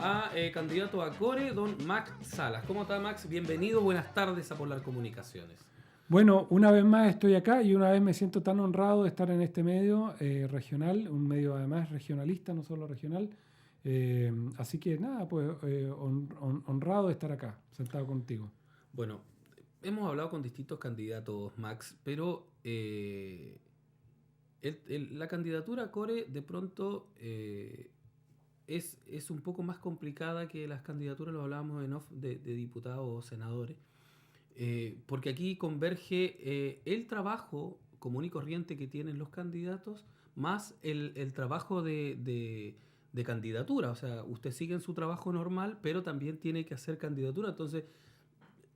a candidato a Core, don Max Salas. ¿Cómo está, Max? Bienvenido, buenas tardes a Polar Comunicaciones. Bueno, una vez más estoy acá y una vez me siento tan honrado de estar en este medio regional, un medio además regionalista, no solo regional. Así que nada, pues honrado de estar acá, sentado contigo. Bueno, hemos hablado con distintos candidatos, Max, pero la candidatura a Core de pronto es un poco más complicada que las candidaturas, lo hablábamos en off, de diputados o senadores. Porque aquí converge el trabajo común y corriente que tienen los candidatos más el trabajo de candidatura. O sea, usted sigue en su trabajo normal, pero también tiene que hacer candidatura. Entonces,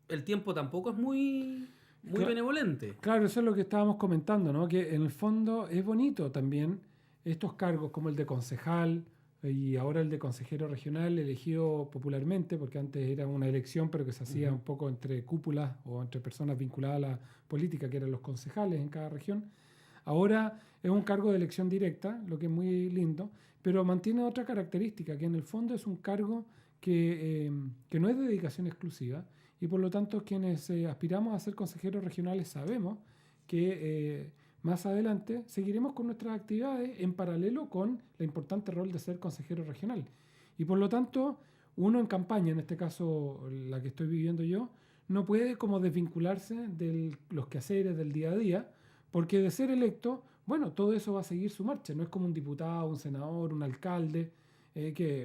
el tiempo tampoco es muy benevolente. Claro, eso es lo que estábamos comentando, ¿no? Que en el fondo es bonito también estos cargos como el de concejal y ahora el de consejero regional elegido popularmente, porque antes era una elección, pero que se hacía un poco entre cúpulas o entre personas vinculadas a la política, que eran los concejales en cada región. Ahora es un cargo de elección directa, lo que es muy lindo, pero mantiene otra característica, que en el fondo es un cargo que no es de dedicación exclusiva y por lo tanto quienes aspiramos a ser consejeros regionales sabemos que más adelante seguiremos con nuestras actividades en paralelo con el importante rol de ser consejero regional. Y por lo tanto, uno en campaña, en este caso la que estoy viviendo yo, no puede como desvincularse de los quehaceres del día a día, porque de ser electo, bueno, todo eso va a seguir su marcha. No es como un diputado, un senador, un alcalde,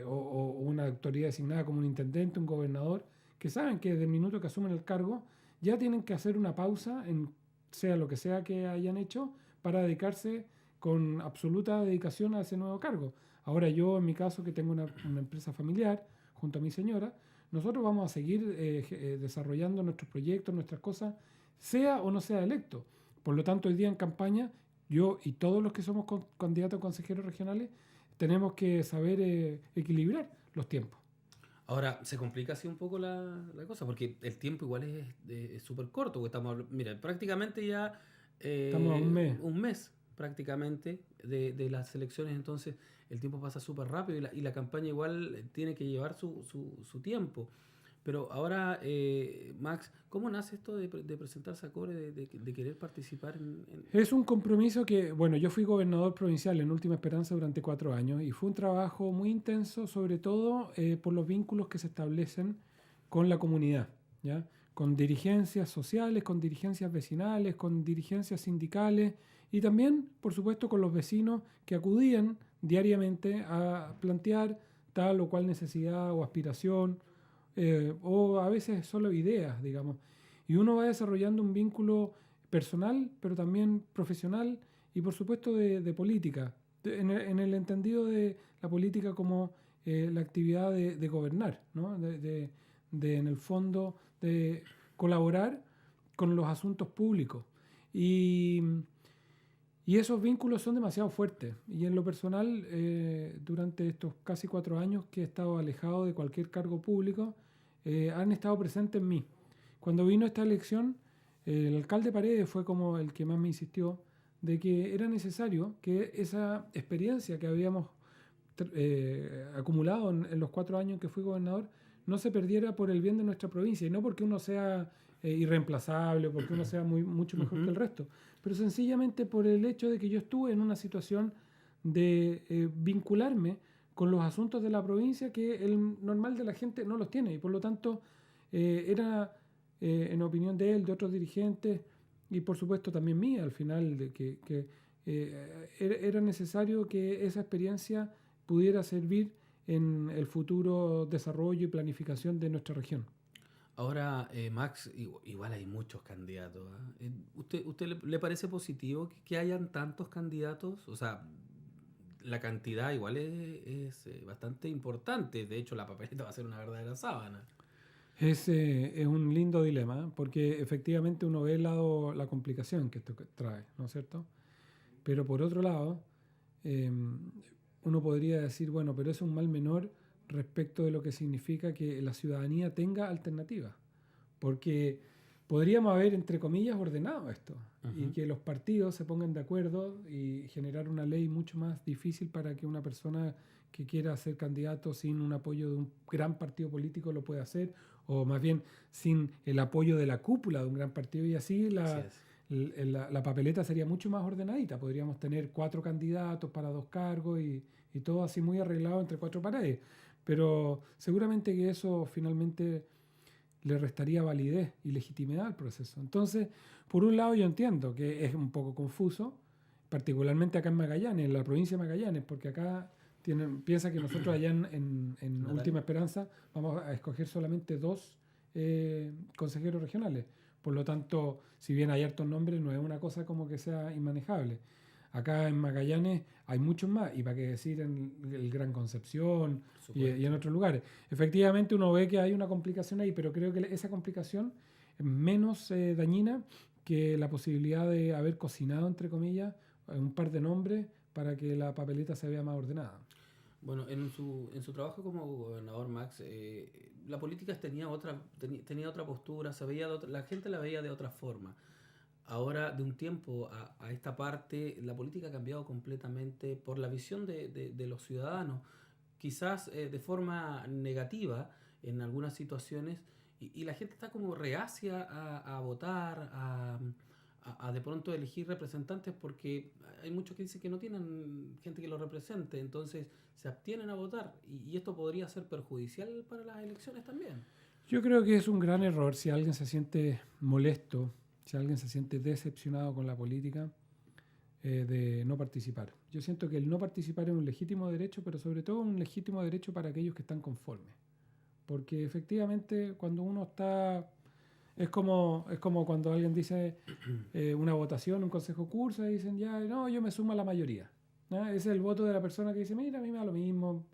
o una autoridad designada como un intendente, un gobernador, que saben que desde el minuto que asumen el cargo ya tienen que hacer una pausa en sea lo que sea que hayan hecho para dedicarse con absoluta dedicación a ese nuevo cargo. Ahora yo, en mi caso, que tengo una empresa familiar junto a mi señora, nosotros vamos a seguir desarrollando nuestros proyectos, nuestras cosas, sea o no sea electo. Por lo tanto, hoy día en campaña, yo y todos los que somos candidatos a consejeros regionales, tenemos que saber equilibrar los tiempos. Ahora, se complica así un poco la cosa, porque el tiempo igual es súper corto. Porque mira, prácticamente ya Estamos a un mes prácticamente de las elecciones, entonces el tiempo pasa súper rápido y la campaña igual tiene que llevar su tiempo. Pero ahora, Max, ¿cómo nace esto de presentarse a Core, de querer participar en... Es un compromiso que, bueno, yo fui gobernador provincial en Última Esperanza durante 4 años y fue un trabajo muy intenso, sobre todo por los vínculos que se establecen con la comunidad, ¿ya? Con dirigencias sociales, con dirigencias vecinales, con dirigencias sindicales y también, por supuesto, con los vecinos que acudían diariamente a plantear tal o cual necesidad o aspiración o a veces solo ideas, digamos. Y uno va desarrollando un vínculo personal, pero también profesional y por supuesto de política, en el entendido de la política como la actividad de gobernar, ¿no? En el fondo, de colaborar con los asuntos públicos. Y, y esos vínculos son demasiado fuertes. Y en lo personal, durante estos casi 4 años que he estado alejado de cualquier cargo público, han estado presentes en mí. Cuando vino esta elección, el alcalde Paredes fue como el que más me insistió de que era necesario que esa experiencia que habíamos acumulado en los 4 años que fui gobernador no se perdiera por el bien de nuestra provincia y no porque uno sea irreemplazable o porque uno sea mucho mejor que el resto, pero sencillamente por el hecho de que yo estuve en una situación de vincularme con los asuntos de la provincia que el normal de la gente no los tiene y por lo tanto era en opinión de él, de otros dirigentes y por supuesto también mía al final, de que era necesario que esa experiencia pudiera servir en el futuro desarrollo y planificación de nuestra región. Ahora, Max, igual hay muchos candidatos. ¿Usted le parece positivo que hayan tantos candidatos? O sea, la cantidad igual es bastante importante. De hecho, la papeleta va a ser una verdadera sábana. Es un lindo dilema, porque efectivamente uno ve la complicación que esto trae, ¿no es cierto? Pero por otro lado, eh, uno podría decir, bueno, pero es un mal menor respecto de lo que significa que la ciudadanía tenga alternativas. Porque podríamos haber, entre comillas, ordenado esto y que los partidos se pongan de acuerdo y generar una ley mucho más difícil para que una persona que quiera ser candidato sin un apoyo de un gran partido político lo puede hacer, o más bien sin el apoyo de la cúpula de un gran partido, y así la papeleta sería mucho más ordenadita. Podríamos tener 4 candidatos para 2 cargos y todo así muy arreglado entre 4 paredes. Pero seguramente que eso finalmente le restaría validez y legitimidad al proceso. Entonces, por un lado yo entiendo que es un poco confuso, particularmente acá en Magallanes, en la provincia de Magallanes, porque acá piensa que nosotros allá en Última Esperanza vamos a escoger solamente 2 consejeros regionales. Por lo tanto, si bien hay hartos nombres, no es una cosa como que sea inmanejable. Acá en Magallanes hay muchos más, y para qué decir en el Gran Concepción y en otros lugares. Efectivamente uno ve que hay una complicación ahí, pero creo que esa complicación es menos dañina que la posibilidad de haber cocinado, entre comillas, un par de nombres para que la papeleta se vea más ordenada. Bueno, en su trabajo como gobernador, Max, la política tenía otra postura, la gente la veía de otra forma. Ahora, de un tiempo a esta parte, la política ha cambiado completamente por la visión de los ciudadanos, quizás de forma negativa en algunas situaciones, y la gente está como reacia a votar, a de pronto elegir representantes, porque hay muchos que dicen que no tienen gente que los represente, entonces se abstienen a votar, y esto podría ser perjudicial para las elecciones también. Yo creo que es un gran error si alguien se siente molesto, si alguien se siente decepcionado con la política, de no participar. Yo siento que el no participar es un legítimo derecho, pero sobre todo un legítimo derecho para aquellos que están conformes. Porque efectivamente cuando uno está... Es como cuando alguien dice una votación, un consejo curso, y dicen, ya, no, yo me sumo a la mayoría. ¿No? Ese es el voto de la persona que dice, mira, a mí me da lo mismo.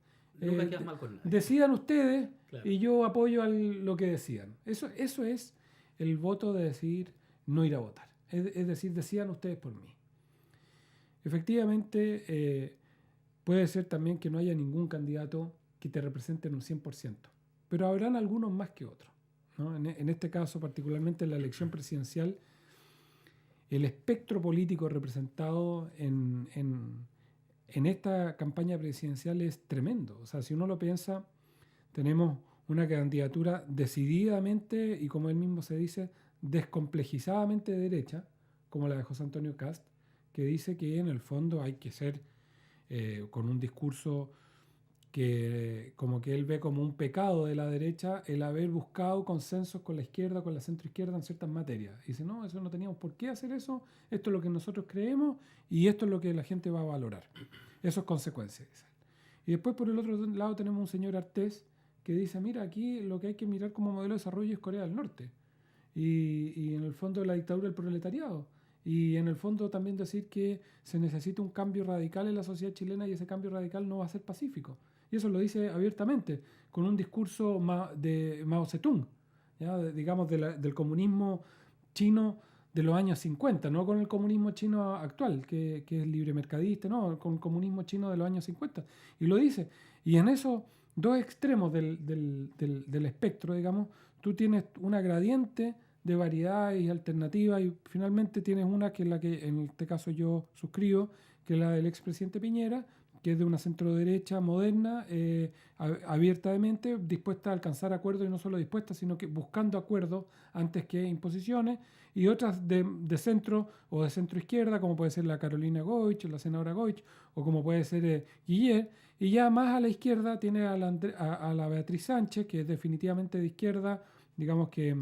Nunca quedas mal con nadie. Decidan ustedes, Claro. y yo apoyo lo que decidan. Eso es el voto de decidir no ir a votar. Es decir, decidan ustedes por mí. Efectivamente, puede ser también que no haya ningún candidato que te represente en un 100%, pero habrán algunos más que otros, ¿no? En este caso, particularmente en la elección presidencial, el espectro político representado en esta campaña presidencial es tremendo. O sea, si uno lo piensa, tenemos una candidatura decididamente y, como él mismo se dice, descomplejizadamente de derecha, como la de José Antonio Kast, que dice que en el fondo hay que ser con un discurso que como que él ve como un pecado de la derecha el haber buscado consensos con la izquierda, con la centroizquierda en ciertas materias. Y dice, no, eso no teníamos por qué hacer eso, esto es lo que nosotros creemos y esto es lo que la gente va a valorar. Eso es consecuencia, dice. Y después por el otro lado tenemos un señor Artés que dice, mira, aquí lo que hay que mirar como modelo de desarrollo es Corea del Norte. Y en el fondo la dictadura del proletariado. Y en el fondo también decir que se necesita un cambio radical en la sociedad chilena y ese cambio radical no va a ser pacífico. Y eso lo dice abiertamente, con un discurso de Mao Zedong, ¿ya? Digamos del comunismo chino de los años 50, no con el comunismo chino actual, que es libre mercadista, no, con el comunismo chino de los años 50. Y lo dice. Y en esos 2 extremos del espectro, digamos, tú tienes una gradiente de variedad y alternativa, y finalmente tienes una que es la que en este caso yo suscribo, que es la del expresidente Piñera, que es de una centroderecha moderna, abiertamente dispuesta a alcanzar acuerdos, y no solo dispuesta, sino que buscando acuerdos antes que imposiciones, y otras de centro o de centroizquierda, como puede ser la Carolina Goich, la senadora Goich, o como puede ser Guillet, y ya más a la izquierda tiene a la Beatriz Sánchez, que es definitivamente de izquierda, digamos que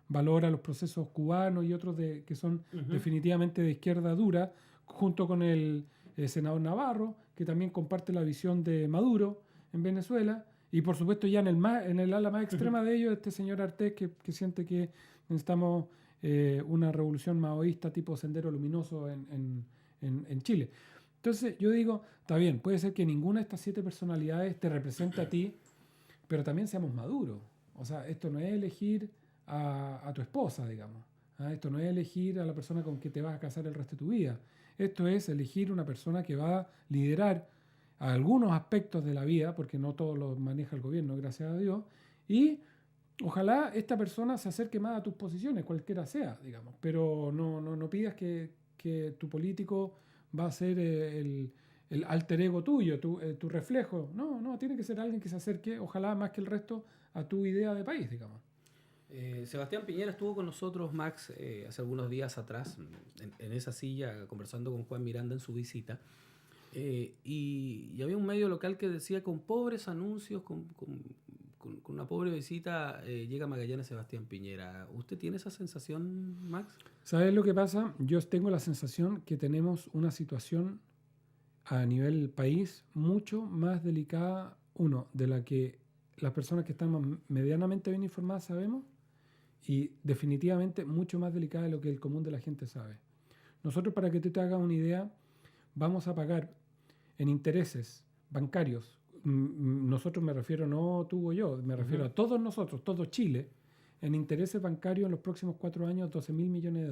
valora los procesos cubanos y otros que son definitivamente de izquierda dura, junto con el senador Navarro, que también comparte la visión de Maduro en Venezuela, y por supuesto ya en el ala más extrema de ellos, este señor Artés, que siente que necesitamos una revolución maoísta tipo Sendero Luminoso en Chile. Entonces yo digo, está bien, puede ser que ninguna de estas 7 personalidades te represente a ti, pero también seamos maduros. O sea, esto no es elegir a tu esposa, digamos. Esto no es elegir a la persona con que te vas a casar el resto de tu vida. Esto es elegir una persona que va a liderar algunos aspectos de la vida, porque no todos los maneja el gobierno, gracias a Dios, y ojalá esta persona se acerque más a tus posiciones, cualquiera sea, digamos, pero no pidas que tu político va a ser el alter ego tuyo, tu reflejo. No, tiene que ser alguien que se acerque, ojalá más que el resto, a tu idea de país, digamos. Sebastián Piñera estuvo con nosotros, Max, hace algunos días atrás, en esa silla, conversando con Juan Miranda en su visita. Y había un medio local que decía, con pobres anuncios, con una pobre visita, llega Magallanes Sebastián Piñera. ¿Usted tiene esa sensación, Max? ¿Sabes lo que pasa? Yo tengo la sensación que tenemos una situación a nivel país mucho más delicada, de la que las personas que están medianamente bien informadas sabemos, y definitivamente mucho más delicada de lo que el común de la gente sabe. Nosotros, para que tú te hagas una idea, vamos a pagar en intereses bancarios, nosotros me refiero, no tú o yo, me refiero a todos nosotros, todo Chile, en intereses bancarios en los próximos 4 años, $12.000 millones.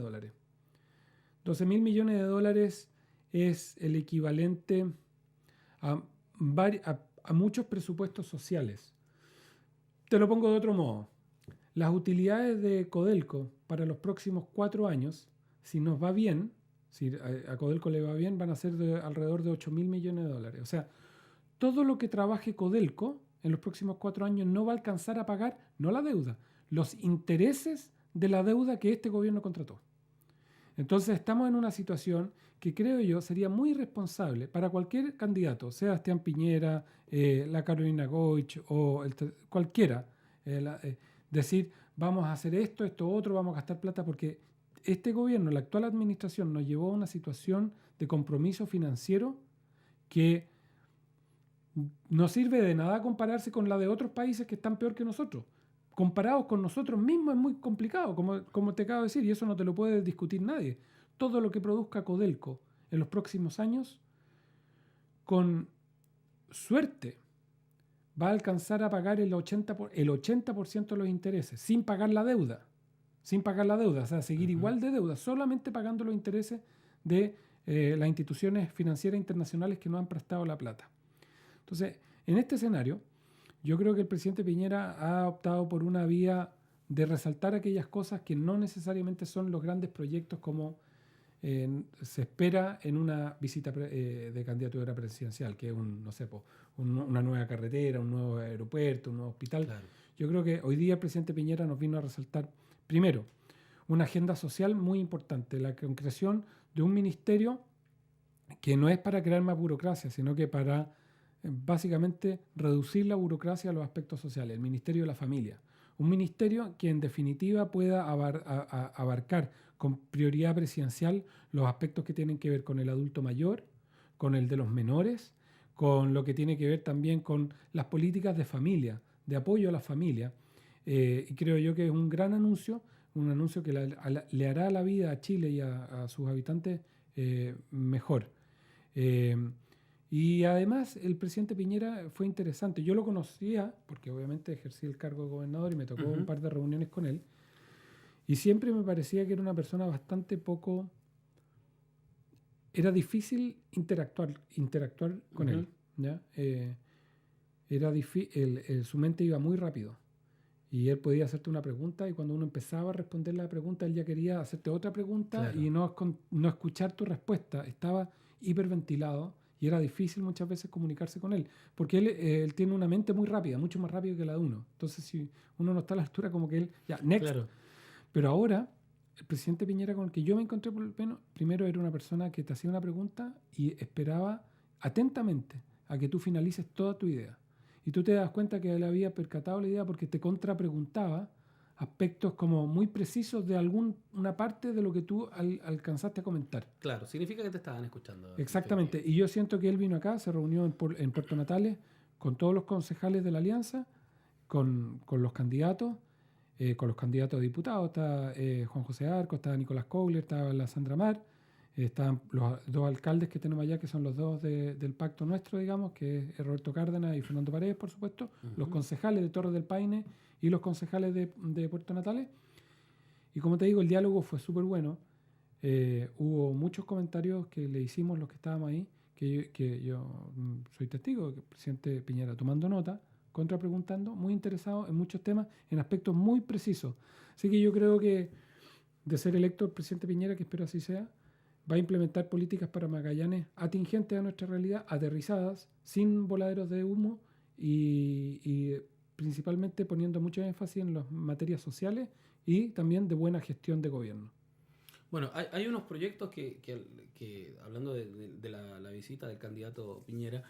$12.000 millones es el equivalente a muchos presupuestos sociales. Te lo pongo de otro modo. Las utilidades de Codelco para los próximos 4 años, si nos va bien, si a Codelco le va bien, van a ser de alrededor de $8.000 millones. O sea, todo lo que trabaje Codelco en los próximos 4 años no va a alcanzar a pagar, no la deuda, los intereses de la deuda que este gobierno contrató. Entonces estamos en una situación que creo yo sería muy irresponsable para cualquier candidato, sea Sebastián Piñera, la Carolina Goich o cualquiera, decir vamos a hacer esto, otro, vamos a gastar plata, porque este gobierno, la actual administración, nos llevó a una situación de compromiso financiero que no sirve de nada compararse con la de otros países que están peor que nosotros. Comparados con nosotros mismos es muy complicado, como te acabo de decir, y eso no te lo puede discutir nadie. Todo lo que produzca Codelco en los próximos años, con suerte, va a alcanzar a pagar el 80% de los intereses, sin pagar la deuda. O sea, seguir igual de deuda, solamente pagando los intereses de las instituciones financieras internacionales que nos han prestado la plata. Entonces, en este escenario, yo creo que el presidente Piñera ha optado por una vía de resaltar aquellas cosas que no necesariamente son los grandes proyectos como se espera en una visita de candidatura presidencial, que es una nueva carretera, un nuevo aeropuerto, un nuevo hospital. Claro. Yo creo que hoy día el presidente Piñera nos vino a resaltar, primero, una agenda social muy importante, la concreción de un ministerio que no es para crear más burocracia, sino que para básicamente reducir la burocracia a los aspectos sociales, el Ministerio de la Familia. Un ministerio que en definitiva pueda abarcar con prioridad presidencial los aspectos que tienen que ver con el adulto mayor, con el de los menores, con lo que tiene que ver también con las políticas de familia, de apoyo a la familia. Y creo yo que es un gran anuncio, un anuncio que le hará la vida a Chile y a sus habitantes mejor. Y además el presidente Piñera fue interesante. Yo lo conocía porque obviamente ejercí el cargo de gobernador y me tocó un par de reuniones con él. Y siempre me parecía que era una persona bastante poco... Era difícil interactuar con él, ¿ya? Su mente iba muy rápido. Y él podía hacerte una pregunta y cuando uno empezaba a responder la pregunta, él ya quería hacerte otra pregunta. Claro. Y no escuchar tu respuesta. Estaba hiperventilado y era difícil muchas veces comunicarse con él. Porque él tiene una mente muy rápida, mucho más rápida que la de uno. Entonces, si uno no está a la altura, como que él... Ya, next. Claro. Pero ahora, el presidente Piñera con el que yo me encontré, por lo menos, primero era una persona que te hacía una pregunta y esperaba atentamente a que tú finalices toda tu idea. Y tú te das cuenta que él había percatado la idea porque te contrapreguntaba aspectos como muy precisos de una parte de lo que tú alcanzaste a comentar. Claro, significa que te estaban escuchando. Exactamente. Y yo siento que él vino acá, se reunió en Puerto Natales con todos los concejales de la Alianza, con los candidatos, a diputados. Está Juan José Arco, está Nicolás Kogler, está la Sandra Mar, están los dos alcaldes que tenemos allá, que son los dos del pacto nuestro, digamos, que es Roberto Cárdenas y Fernando Paredes, por supuesto, los concejales de Torres del Paine y los concejales de Puerto Natales. Y como te digo, el diálogo fue súper bueno. Hubo muchos comentarios que le hicimos los que estábamos ahí, que yo soy testigo, que el presidente Piñera tomando nota, contrapreguntando, muy interesado en muchos temas, en aspectos muy precisos. Así que yo creo que de ser electo el presidente Piñera, que espero así sea, va a implementar políticas para Magallanes atingentes a nuestra realidad, aterrizadas, sin voladeros de humo y principalmente poniendo mucho énfasis en las materias sociales y también de buena gestión de gobierno. Bueno, hay unos proyectos que hablando de la visita del candidato Piñera,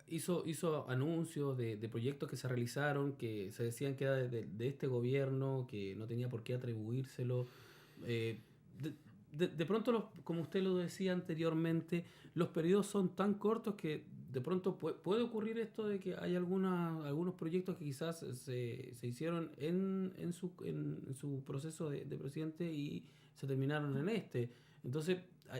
hizo anuncios de proyectos que se realizaron, que se decían que era de este gobierno, que no tenía por qué atribuírselo. De pronto, como usted lo decía anteriormente, los periodos son tan cortos que de pronto puede ocurrir esto de que hay algunos proyectos que quizás se hicieron en su proceso de presidente y se terminaron en este. Entonces,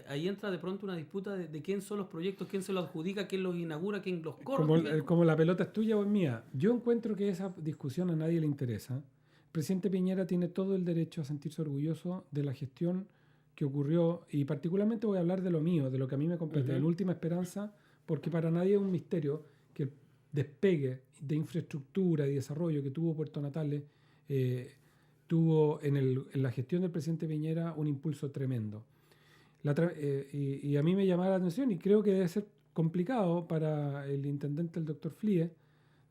ahí entra de pronto una disputa de quién son los proyectos, quién se los adjudica, quién los inaugura, quién los corre. Como la pelota es tuya o es mía. Yo encuentro que esa discusión a nadie le interesa. El presidente Piñera tiene todo el derecho a sentirse orgulloso de la gestión que ocurrió, y particularmente voy a hablar de lo mío, de lo que a mí me compete. En última esperanza, porque para nadie es un misterio que el despegue de infraestructura y desarrollo que tuvo Puerto Natales tuvo en la gestión del presidente Piñera un impulso tremendo. Y a mí me llamaba la atención, y creo que debe ser complicado para el intendente, el doctor Flie,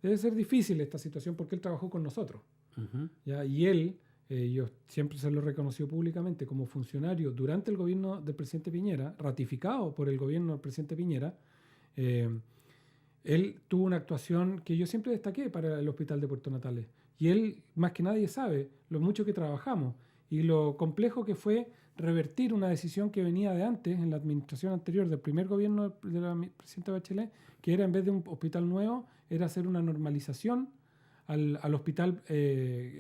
debe ser difícil esta situación porque él trabajó con nosotros. ¿Ya? Y él, yo siempre se lo reconoció públicamente como funcionario durante el gobierno del presidente Piñera, ratificado por el gobierno del presidente Piñera. Él tuvo una actuación que yo siempre destaqué para el hospital de Puerto Natales. Y él, más que nadie, sabe lo mucho que trabajamos y lo complejo que fue revertir una decisión que venía de antes, en la administración anterior del primer gobierno de la presidenta Bachelet, que era, en vez de un hospital nuevo, era hacer una normalización al hospital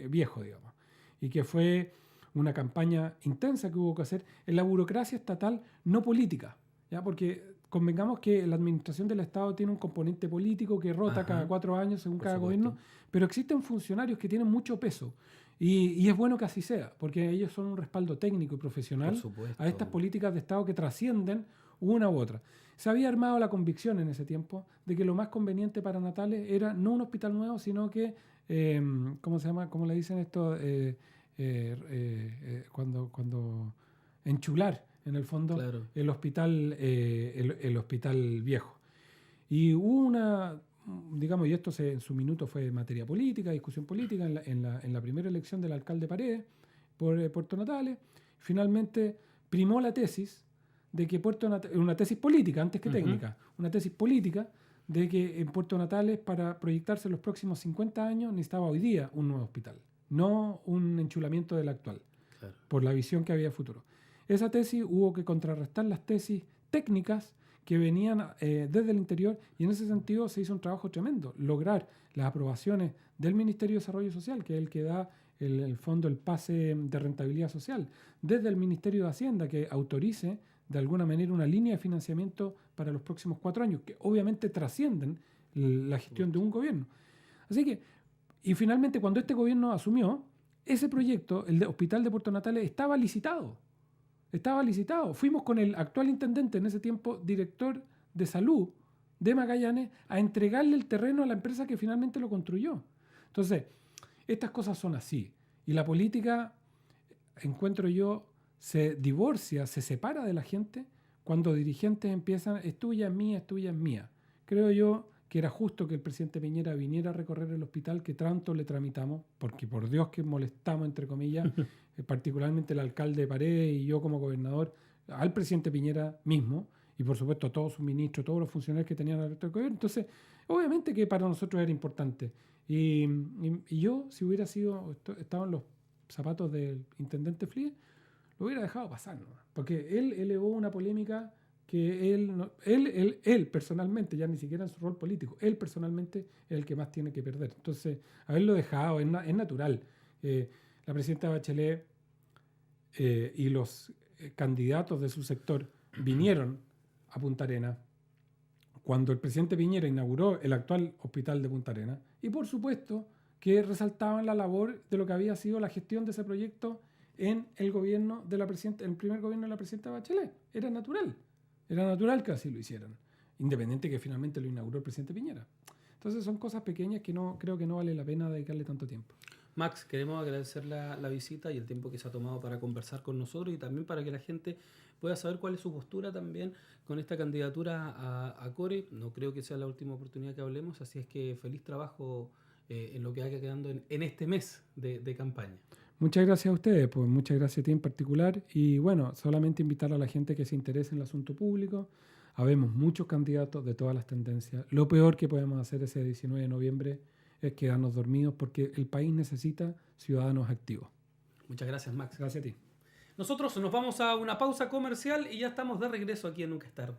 viejo, digamos. Y que fue una campaña intensa que hubo que hacer en la burocracia estatal no política, ¿ya? Porque convengamos que la administración del Estado tiene un componente político que rota cada 4 años según cada gobierno, pero existen funcionarios que tienen mucho peso. Y es bueno que así sea, porque ellos son un respaldo técnico y profesional a estas políticas de Estado que trascienden una u otra. Se había armado la convicción en ese tiempo de que lo más conveniente para Natales era no un hospital nuevo, sino que, ¿cómo se llama? ¿Cómo le dicen esto? Cuando enchular, en el fondo, claro, el hospital viejo. Y hubo una, digamos, y esto en su minuto fue materia política, discusión política, en la primera elección del alcalde Paredes por Puerto Natales. Finalmente primó la tesis de que una tesis política antes que técnica, una tesis política de que en Puerto Natales, para proyectarse en los próximos 50 años, necesitaba hoy día un nuevo hospital, no un enchulamiento del actual, claro, por la visión que había de futuro. Esa tesis hubo que contrarrestar las tesis técnicas que venían desde el interior, y en ese sentido se hizo un trabajo tremendo, lograr las aprobaciones del Ministerio de Desarrollo Social, que es el que da el fondo, el pase de rentabilidad social, desde el Ministerio de Hacienda, que autorice de alguna manera una línea de financiamiento para los próximos 4 años, que obviamente trascienden la gestión de un gobierno. Así que, y finalmente cuando este gobierno asumió, ese proyecto, el Hospital de Puerto Natales, estaba licitado. Fuimos con el actual intendente, en ese tiempo director de salud de Magallanes, a entregarle el terreno a la empresa que finalmente lo construyó. Entonces, estas cosas son así. Y la política, encuentro yo, se divorcia, se separa de la gente cuando dirigentes empiezan, es tuya, es mía, es tuya, es mía. Creo yo que era justo que el presidente Piñera viniera a recorrer el hospital que tanto le tramitamos, porque por Dios que molestamos, entre comillas, particularmente el alcalde de Paredes y yo como gobernador, al presidente Piñera mismo, y por supuesto a todos sus ministros, todos los funcionarios que tenían al resto del gobierno. Entonces, obviamente que para nosotros era importante. Y yo, si hubiera estado en los zapatos del intendente Flie, lo hubiera dejado pasar, ¿no? Porque él elevó una polémica que él personalmente, ya ni siquiera en su rol político, él personalmente es el que más tiene que perder. Entonces, haberlo dejado es natural. La presidenta Bachelet y los candidatos de su sector vinieron a Punta Arenas cuando el presidente Piñera inauguró el actual hospital de Punta Arenas, y por supuesto que resaltaban la labor de lo que había sido la gestión de ese proyecto en el gobierno de la presidenta, en el primer gobierno de la presidenta Bachelet. Era natural que así lo hicieran, independiente que finalmente lo inauguró el presidente Piñera. Entonces son cosas pequeñas que creo que no vale la pena dedicarle tanto tiempo. Max, queremos agradecer la visita y el tiempo que se ha tomado para conversar con nosotros y también para que la gente pueda saber cuál es su postura también con esta candidatura a Core. No creo que sea la última oportunidad que hablemos, así es que feliz trabajo en lo que vaya quedando en este mes de campaña. Muchas gracias a ustedes, pues muchas gracias a ti en particular. Y bueno, solamente invitar a la gente que se interese en el asunto público. Habemos muchos candidatos de todas las tendencias. Lo peor que podemos hacer ese 19 de noviembre es quedarnos dormidos porque el país necesita ciudadanos activos. Muchas gracias, Max. Gracias a ti. Nosotros nos vamos a una pausa comercial y ya estamos de regreso aquí en Nunca es Tarde.